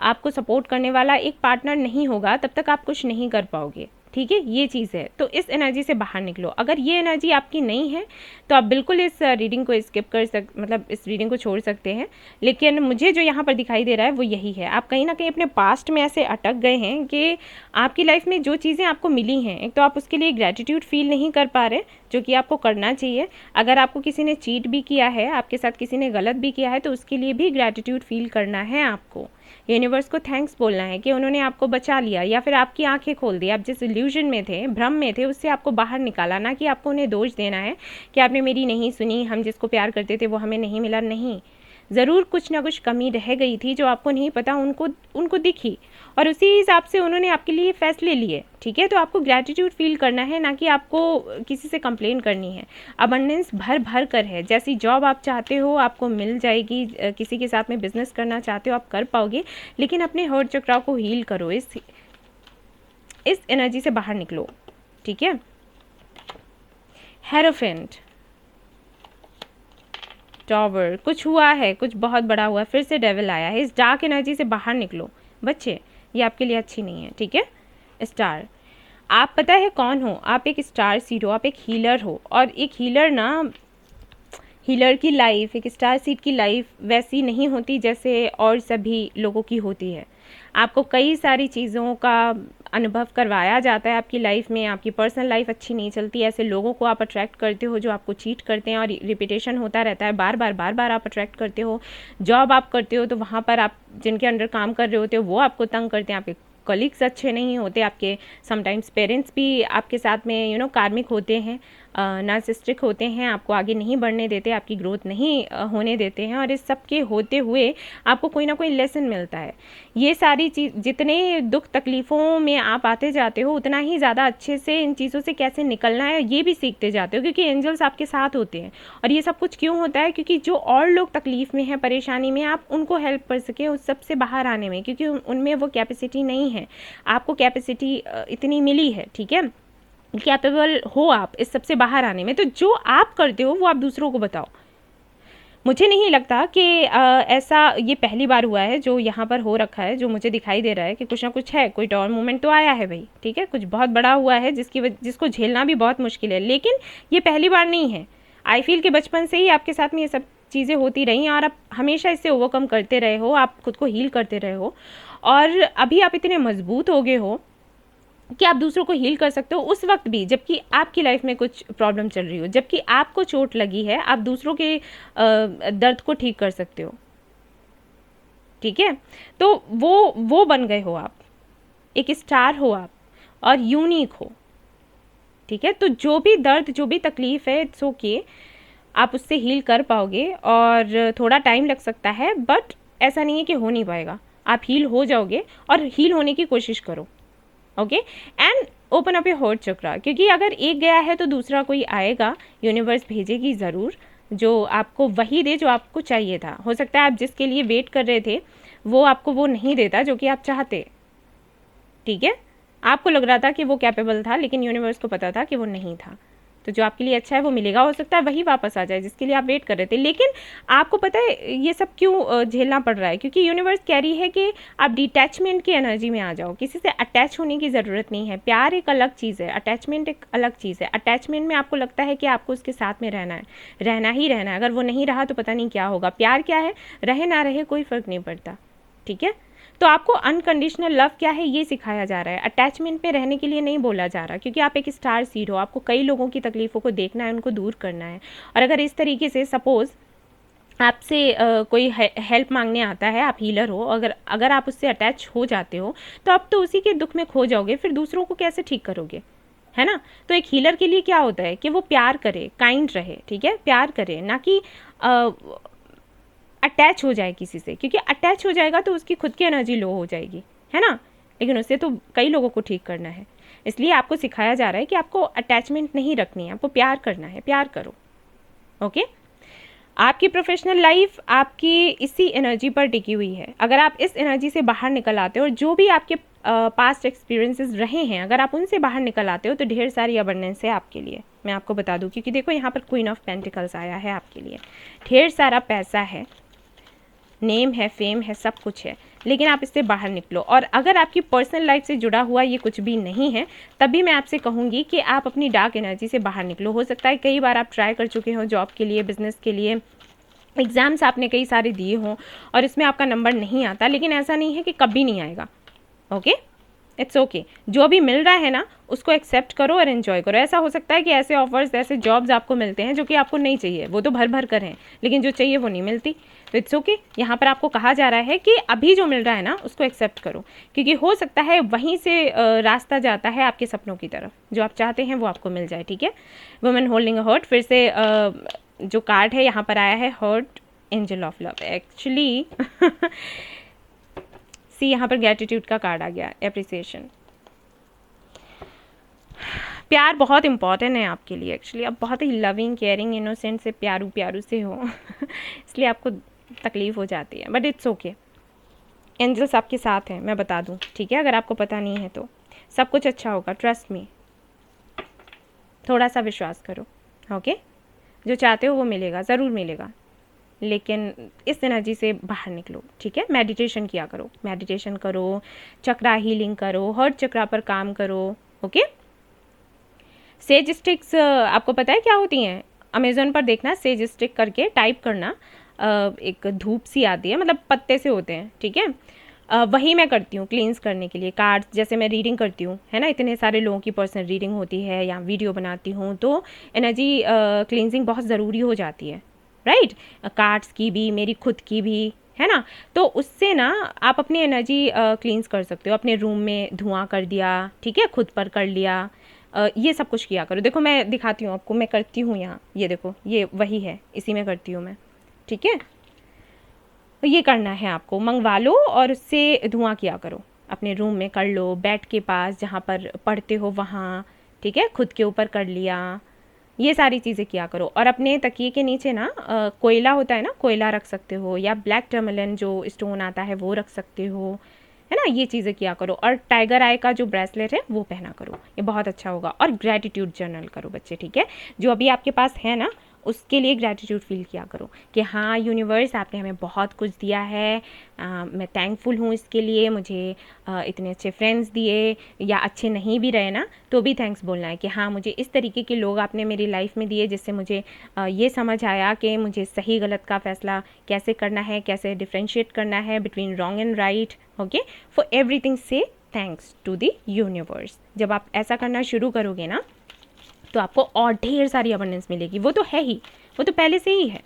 आपको सपोर्ट करने वाला एक पार्टनर नहीं होगा तब तक आप कुछ नहीं कर पाओगे। ठीक है, ये चीज़ है। तो इस एनर्जी से बाहर निकलो। अगर ये एनर्जी आपकी नहीं है तो आप बिल्कुल इस रीडिंग को स्किप मतलब इस रीडिंग को छोड़ सकते हैं। लेकिन मुझे जो यहाँ पर दिखाई दे रहा है वो यही है, आप कहीं ना कहीं अपने पास्ट में ऐसे अटक गए हैं कि आपकी लाइफ में जो चीज़ें आपको मिली हैं, एक तो आप उसके लिए ग्रैटिट्यूड फील नहीं कर पा रहे, जो कि आपको करना चाहिए। अगर आपको किसी ने चीट भी किया है, आपके साथ किसी ने गलत भी किया है, तो उसके लिए भी ग्रैटिट्यूड फील करना है आपको। यूनिवर्स को थैंक्स बोलना है कि उन्होंने आपको बचा लिया या फिर आपकी आंखें खोल दी। आप जिस इल्यूजन में थे, भ्रम में थे, उससे आपको बाहर निकाला। ना कि आपको उन्हें दोष देना है कि आपने मेरी नहीं सुनी, हम जिसको प्यार करते थे वो हमें नहीं मिला। नहीं, ज़रूर कुछ ना कुछ कमी रह गई थी जो आपको नहीं पता, उनको दिखी और उसी हिसाब से उन्होंने आपके लिए फ़ैसले लिए। ठीक है, तो आपको ग्रैटिट्यूड फील करना है, ना कि आपको किसी से कंप्लेन करनी है। अबंडेंस भर भर कर है। जैसी जॉब आप चाहते हो आपको मिल जाएगी, किसी के साथ में बिजनेस करना चाहते हो आप कर पाओगे, लेकिन अपने हर्ट चक्राव को हील करो। इस एनर्जी से बाहर निकलो। ठीक है, हेरोफेंट, टॉवर, कुछ हुआ है, कुछ बहुत बड़ा हुआ है, फिर से डेविल आया है। इस डार्क एनर्जी से बाहर निकलो बच्चे, ये आपके लिए अच्छी नहीं है। ठीक है, स्टार, आप पता है कौन हो? आप एक स्टार सीड हो, आप एक हीलर हो। और एक हीलर ना, हीलर की लाइफ, एक स्टार सीड की लाइफ वैसी नहीं होती जैसे और सभी लोगों की होती है। आपको कई सारी चीज़ों का अनुभव करवाया जाता है आपकी लाइफ में। आपकी पर्सनल लाइफ अच्छी नहीं चलती, ऐसे लोगों को आप अट्रैक्ट करते हो जो आपको चीट करते हैं और रिपीटेशन होता रहता है, बार बार आप अट्रैक्ट करते हो। जॉब आप करते हो तो वहाँ पर आप जिनके अंडर काम कर रहे होते हो वो आपको तंग करते हैं, आपके कलीग्स अच्छे नहीं होते, आपके समटाइम्स पेरेंट्स भी आपके साथ में कार्मिक होते हैं, नार्सिस्टिक होते हैं, आपको आगे नहीं बढ़ने देते, आपकी ग्रोथ नहीं होने देते हैं। और इस सब के होते हुए आपको कोई ना कोई लेसन मिलता है। ये सारी चीज़, जितने दुख तकलीफ़ों में आप आते जाते हो उतना ही ज़्यादा अच्छे से इन चीज़ों से कैसे निकलना है ये भी सीखते जाते हो, क्योंकि एंजल्स आपके साथ होते हैं। और ये सब कुछ क्यों होता है? क्योंकि जो और लोग तकलीफ़ में हैं, परेशानी में, आप उनको हेल्प कर सकें उस सब से बाहर आने में, क्योंकि उनमें वो कैपेसिटी नहीं है। आपको कैपेसिटी इतनी मिली है, ठीक है, कैपेबल हो आप इस सब से बाहर आने में। तो जो आप करते हो वो आप दूसरों को बताओ। मुझे नहीं लगता कि ऐसा ये पहली बार हुआ है जो यहाँ पर हो रखा है, जो मुझे दिखाई दे रहा है कि कुछ ना कुछ है, कोई टॉर मूवमेंट तो आया है भाई, ठीक है, कुछ बहुत बड़ा हुआ है जिसको झेलना भी बहुत मुश्किल है, लेकिन ये पहली बार नहीं है। आई फील कि बचपन से ही आपके साथ में ये सब चीज़ें होती रही और आप हमेशा इससे ओवरकम करते रहे हो, आप खुद को हील करते रहे हो, और अभी आप इतने मजबूत हो गए हो कि आप दूसरों को हील कर सकते हो उस वक्त भी जबकि आपकी लाइफ में कुछ प्रॉब्लम चल रही हो, जबकि आपको चोट लगी है, आप दूसरों के दर्द को ठीक कर सकते हो, ठीक है। तो वो बन गए हो आप, एक स्टार हो आप और यूनिक हो, ठीक है। तो जो भी दर्द, जो भी तकलीफ है, इट्स ओके, आप उससे हील कर पाओगे और थोड़ा टाइम लग सकता है, बट ऐसा नहीं है कि हो नहीं पाएगा, आप हील हो जाओगे और हील होने की कोशिश करो, okay. And open up your heart chakra, क्योंकि अगर एक गया है तो दूसरा कोई आएगा, यूनिवर्स भेजेगी ज़रूर जो आपको वही दे जो आपको चाहिए था। हो सकता है आप जिसके लिए वेट कर रहे थे वो आपको वो नहीं देता जो कि आप चाहते, ठीक है। आपको लग रहा था कि वो कैपेबल था, लेकिन यूनिवर्स को पता था कि वो नहीं था। तो जो आपके लिए अच्छा है वो मिलेगा, हो सकता है वही वापस आ जाए जिसके लिए आप वेट कर रहे थे। लेकिन आपको पता है ये सब क्यों झेलना पड़ रहा है? क्योंकि यूनिवर्स कह रही है कि आप डिटैचमेंट की एनर्जी में आ जाओ, किसी से अटैच होने की ज़रूरत नहीं है। प्यार एक अलग चीज़ है, अटैचमेंट एक अलग चीज़ है। अटैचमेंट में आपको लगता है कि आपको उसके साथ में रहना है, रहना ही रहना है, अगर वो नहीं रहा तो पता नहीं क्या होगा। प्यार क्या है? रहे ना रहे कोई फ़र्क नहीं पड़ता, ठीक है। तो आपको अनकंडीशनल लव क्या है ये सिखाया जा रहा है, अटैचमेंट पे रहने के लिए नहीं बोला जा रहा, क्योंकि आप एक स्टार सीड हो, आपको कई लोगों की तकलीफ़ों को देखना है, उनको दूर करना है। और अगर इस तरीके से सपोज़ आपसे कोई हेल्प मांगने आता है, आप हीलर हो, अगर आप उससे अटैच हो जाते हो तो आप तो उसी के दुख में खो जाओगे, फिर दूसरों को कैसे ठीक करोगे, है ना। तो एक हीलर के लिए क्या होता है कि वो प्यार करे, काइंड रहे, ठीक है, प्यार करे, ना कि अटैच हो जाए किसी से, क्योंकि अटैच हो जाएगा तो उसकी खुद की एनर्जी लो हो जाएगी, है ना। लेकिन उससे तो कई लोगों को ठीक करना है, इसलिए आपको सिखाया जा रहा है कि आपको अटैचमेंट नहीं रखनी है, आपको प्यार करना है, प्यार करो, ओके। आपकी प्रोफेशनल लाइफ आपकी इसी एनर्जी पर टिकी हुई है। अगर आप इस एनर्जी से बाहर निकल आते हो और जो भी आपके पास्ट एक्सपीरियंसेस रहे हैं, अगर आप उनसे बाहर निकल आते हो तो ढेर सारी अबंडेंस है आपके लिए, मैं आपको बता दूं। क्योंकि देखो यहाँ पर क्वीन ऑफ पेंटिकल्स आया है आपके लिए, ढेर सारा पैसा है, नेम है, फेम है, सब कुछ है, लेकिन आप इससे बाहर निकलो। और अगर आपकी पर्सनल लाइफ से जुड़ा हुआ ये कुछ भी नहीं है, तभी मैं आपसे कहूँगी कि आप अपनी डार्क एनर्जी से बाहर निकलो। हो सकता है कई बार आप ट्राई कर चुके हो जॉब के लिए, बिजनेस के लिए, एग्ज़ाम्स आपने कई सारे दिए हों और इसमें आपका नंबर नहीं आता, लेकिन ऐसा नहीं है कि कभी नहीं आएगा, ओके, इट्स ओके। जो भी मिल रहा है ना उसको एक्सेप्ट करो और एंजॉय करो। ऐसा हो सकता है कि ऐसे ऑफर्स, ऐसे जॉब्स आपको मिलते हैं जो कि आपको नहीं चाहिए, वो तो भर भर कर हैं, लेकिन जो चाहिए वो नहीं मिलती, तो इट्स ओके। यहाँ पर आपको कहा जा रहा है कि अभी जो मिल रहा है ना उसको एक्सेप्ट करो, क्योंकि हो सकता है वहीं से रास्ता जाता है आपके सपनों की तरफ, जो आप चाहते हैं वो आपको मिल जाए, ठीक है। वुमेन होल्डिंग अ हार्ट, फिर से जो कार्ड है यहाँ पर आया है heart, angel of love, actually see यहाँ पर ग्रैटिट्यूड का कार्ड आ गया, एप्रिसिएशन। प्यार बहुत इंपॉर्टेंट है आपके लिए, एक्चुअली आप बहुत ही लविंग, केयरिंग, इनोसेंट से प्यारू प्यारू से हो इसलिए आपको तकलीफ हो जाती है, बट इट्स ओके। एंजल्स आपके साथ हैं, मैं बता दूं, ठीक है। अगर आपको पता नहीं है तो सब कुछ अच्छा होगा, ट्रस्ट मी, थोड़ा सा विश्वास करो, ओके। जो चाहते हो वो मिलेगा, ज़रूर मिलेगा, लेकिन इस एनर्जी से बाहर निकलो, ठीक है। मेडिटेशन किया करो, मेडिटेशन करो, चक्रा हीलिंग करो, हार्ट चक्रा पर काम करो, ओके। सेज स्टिक्स आपको पता है क्या होती हैं? अमेज़न पर देखना, सेज स्टिक करके टाइप करना, एक धूप सी आती है, मतलब पत्ते से होते हैं, ठीक है। वही मैं करती हूँ क्लींस करने के लिए। कार्ड्स जैसे मैं रीडिंग करती हूँ, है ना, इतने सारे लोगों की पर्सनल रीडिंग होती है या वीडियो बनाती हूँ, तो एनर्जी क्लींजिंग बहुत ज़रूरी हो जाती है, राइट। कार्ड्स की भी, मेरी खुद की भी, है ना। तो उससे ना आप अपनी एनर्जी क्लींस कर सकते हो। अपने रूम में धुआं कर दिया, ठीक है, खुद पर कर लिया, ये सब कुछ किया करो। देखो मैं दिखाती हूँ आपको, मैं करती हूँ यहाँ, ये देखो, ये वही है, इसी में करती हूँ मैं, ठीक है। तो ये करना है आपको, मंगवा लो और उससे धुआं किया करो। अपने रूम में कर लो, बेड के पास जहाँ पर पढ़ते हो वहाँ, ठीक है, खुद के ऊपर कर लिया, ये सारी चीज़ें किया करो। और अपने तकिए के नीचे ना कोयला होता है ना, कोयला रख सकते हो, या ब्लैक टर्मलन जो स्टोन आता है वो रख सकते हो, है ना। ये चीज़ें किया करो। और टाइगर आई का जो ब्रेसलेट है वो पहना करो, ये बहुत अच्छा होगा। और ग्रैटिट्यूड जर्नल करो बच्चे, ठीक है। जो अभी आपके पास है ना, उसके लिए ग्रैटिट्यूड फील किया करो कि हाँ यूनिवर्स आपने हमें बहुत कुछ दिया है, मैं थैंकफुल हूँ इसके लिए, मुझे इतने अच्छे फ्रेंड्स दिए, या अच्छे नहीं भी रहे ना तो भी थैंक्स बोलना है कि हाँ मुझे इस तरीके के लोग आपने मेरी लाइफ में दिए, जिससे मुझे ये समझ आया कि मुझे सही गलत का फैसला कैसे करना है, कैसे डिफ्रेंशिएट करना है between wrong and right. Okay, for everything से थैंक्स टू द यूनिवर्स। जब आप ऐसा करना शुरू करोगे ना तो आपको और ढेर सारी अबंडेंस मिलेगी। वो तो है ही, वो तो पहले से ही है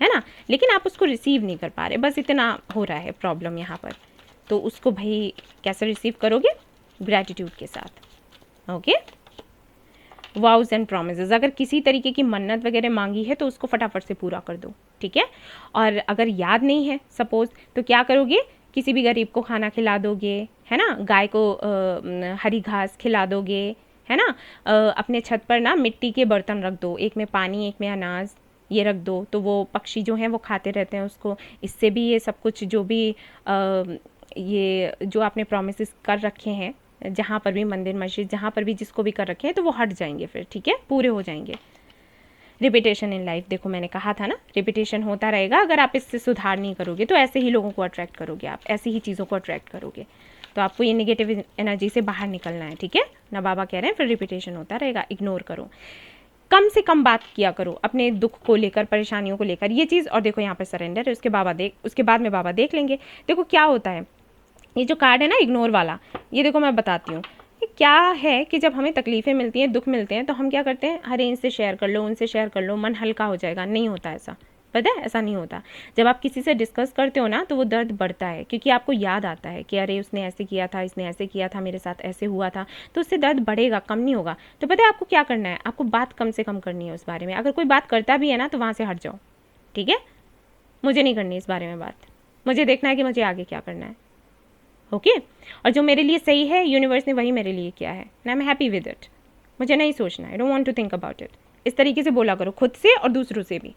ना, लेकिन आप उसको रिसीव नहीं कर पा रहे, बस इतना हो रहा है प्रॉब्लम यहाँ पर। तो उसको भाई कैसे रिसीव करोगे? ग्रैटिट्यूड के साथ। ओके, वाउज एंड प्रोमिसेस, अगर किसी तरीके की मन्नत वगैरह मांगी है तो उसको फटाफट से पूरा कर दो, ठीक है। और अगर याद नहीं है सपोज, तो क्या करोगे, किसी भी गरीब को खाना खिला दोगे, है ना, गाय को हरी घास खिला दोगे, है ना। अपने छत पर ना मिट्टी के बर्तन रख दो, एक में पानी एक में अनाज, ये रख दो, तो वो पक्षी जो हैं वो खाते रहते हैं उसको। इससे भी ये सब कुछ जो भी ये जो आपने प्रोमिसेस कर रखे हैं, जहाँ पर भी मंदिर मस्जिद जहाँ पर भी जिसको भी कर रखे हैं, तो वो हट जाएंगे फिर, ठीक है, पूरे हो जाएंगे। रिपीटेशन इन लाइफ, देखो मैंने कहा था ना, रिपीटेशन होता रहेगा। अगर आप इससे सुधार नहीं करोगे तो ऐसे ही लोगों को अट्रैक्ट करोगे, आप ऐसी ही चीज़ों को अट्रैक्ट करोगे। तो आपको ये नेगेटिव एनर्जी से बाहर निकलना है, ठीक है ना। बाबा कह रहे हैं फिर रिपीटेशन होता रहेगा, इग्नोर करो, कम से कम बात किया करो अपने दुख को लेकर, परेशानियों को लेकर, ये चीज़। और देखो यहाँ पर सरेंडर है, उसके बाद में बाबा देख लेंगे। देखो क्या होता है, ये जो कार्ड है ना इग्नोर वाला, ये देखो मैं बताती हूँ क्या है कि जब हमें तकलीफ़ें मिलती हैं, दुख मिलते हैं, तो हम क्या करते हैं, अरे इनसे शेयर कर लो, उनसे शेयर कर लो, मन हल्का हो जाएगा। नहीं होता ऐसा, पता है, ऐसा नहीं होता। जब आप किसी से डिस्कस करते हो ना तो वो दर्द बढ़ता है, क्योंकि आपको याद आता है कि अरे उसने ऐसे किया था, इसने ऐसे किया था, मेरे साथ ऐसे हुआ था, तो उससे दर्द बढ़ेगा, कम नहीं होगा। तो पता है आपको क्या करना है, आपको बात कम से कम करनी है उस बारे में। अगर कोई बात करता भी है ना तो वहाँ से हट जाओ, ठीक है। मुझे नहीं करनी इस बारे में बात, मुझे देखना है कि मुझे आगे क्या करना है। ओके, और जो मेरे लिए सही है यूनिवर्स ने वही मेरे लिए किया है, I am happy with it. मुझे नहीं सोचना, I don't want to think about it. इस तरीके से बोला करो खुद से और दूसरों से भी।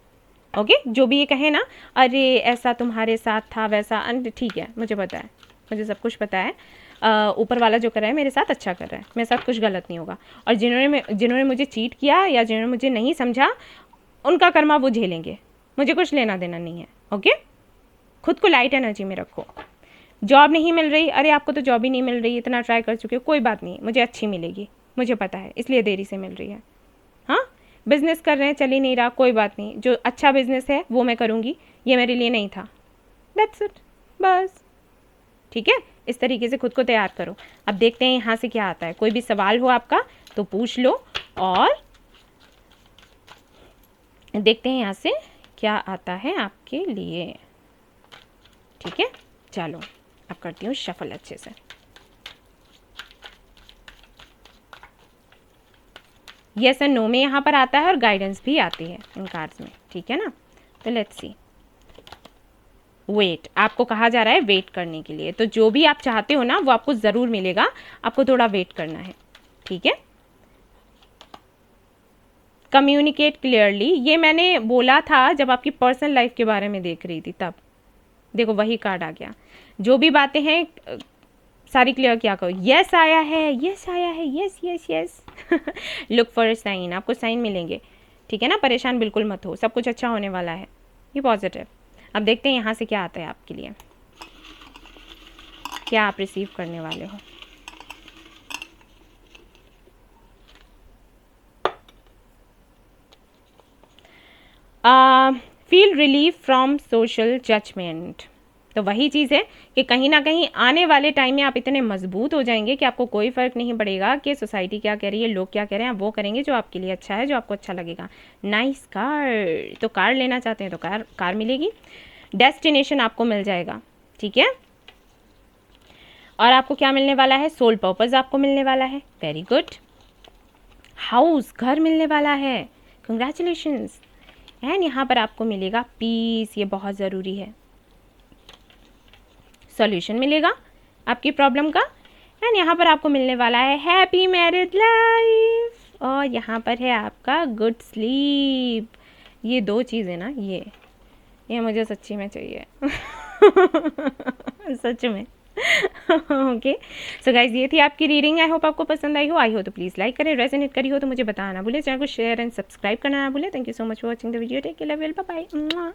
ओके, जो भी ये कहे ना, अरे ऐसा तुम्हारे साथ था वैसा, ठीक है, मुझे पता है, मुझे सब कुछ पता है। ऊपर वाला जो कर रहा है मेरे साथ अच्छा कर रहा है, मेरे साथ कुछ गलत नहीं होगा। और जिन्होंने मुझे चीट किया या जिन्होंने मुझे नहीं समझा, उनका कर्मा वो झेलेंगे, मुझे कुछ लेना देना नहीं है। ओके, खुद को लाइट एनर्जी में रखो। जॉब नहीं मिल रही, अरे आपको तो जॉब ही नहीं मिल रही, इतना ट्राई कर चुके हो, कोई बात नहीं, मुझे अच्छी मिलेगी, मुझे पता है, इसलिए देरी से मिल रही है। हाँ, बिजनेस कर रहे हैं, चल ही नहीं रहा, कोई बात नहीं, जो अच्छा बिजनेस है वो मैं करूँगी, ये मेरे लिए नहीं था, दैट्स इट, बस, ठीक है। इस तरीके से खुद को तैयार करो। अब देखते हैं यहाँ से क्या आता है। कोई भी सवाल हो आपका तो पूछ लो, और देखते हैं यहाँ से क्या आता है आपके लिए, ठीक है। चलो अब करती हूँ शफल अच्छे से। यस एंड नो में यहाँ पर आता है और गाइडेंस भी आती है इन कार्ड्स में, ठीक है ना। तो लेट्स सी। वेट, आपको कहा जा रहा है वेट करने के लिए, तो जो भी आप चाहते हो ना वो आपको ज़रूर मिलेगा, आपको थोड़ा वेट करना है, ठीक है। कम्युनिकेट क्लियरली, ये मैंने बोला था जब आपकी पर्सनल लाइफ के बारे में देख रही थी, तब देखो वही कार्ड आ गया। जो भी बातें हैं सारी क्लियर किया करो। यस आया है, यस आया है, yes yes yes. Look for a sign, आपको साइन मिलेंगे, ठीक है ना। परेशान बिल्कुल मत हो, सब कुछ अच्छा होने वाला है, ये पॉजिटिव। अब देखते हैं यहाँ से क्या आता है आपके लिए, क्या आप रिसीव करने वाले हो। Feel relief from social judgement. तो वही चीज़ है कि कहीं ना कहीं आने वाले टाइम में आप इतने मजबूत हो जाएंगे कि आपको कोई फ़र्क नहीं पड़ेगा कि सोसाइटी क्या कह रही है, लोग क्या कह रहे हैं, आप वो करेंगे जो आपके लिए अच्छा है, जो आपको अच्छा लगेगा। नाइस कार, तो कार लेना चाहते हैं तो कार मिलेगी। डेस्टिनेशन आपको मिल जाएगा, ठीक है। और आपको क्या मिलने वाला है, सोल पर्पस आपको मिलने वाला है, वेरी गुड। हाउस, घर मिलने वाला है, कंग्रेचुलेशंस। एंड यहाँ पर आपको मिलेगा पीस, ये बहुत ज़रूरी है। सॉल्यूशन मिलेगा आपकी प्रॉब्लम का। एंड यहाँ पर आपको मिलने वाला है हैप्पी मैरिड लाइफ, और यहाँ पर है आपका गुड स्लीप। ये दो चीज़ें ना, ये मुझे सच्ची में चाहिए सच में ओके सो गाइज, ये थी आपकी रीडिंग। आई होप आपको पसंद आई हो तो प्लीज़ लाइक करें, रेजोनेट करी हो तो मुझे बताना भूले, चैनल को शेयर एंड सब्सक्राइब करना ना भूले। Thank you so much for watching the video, take care, love you, bye bye.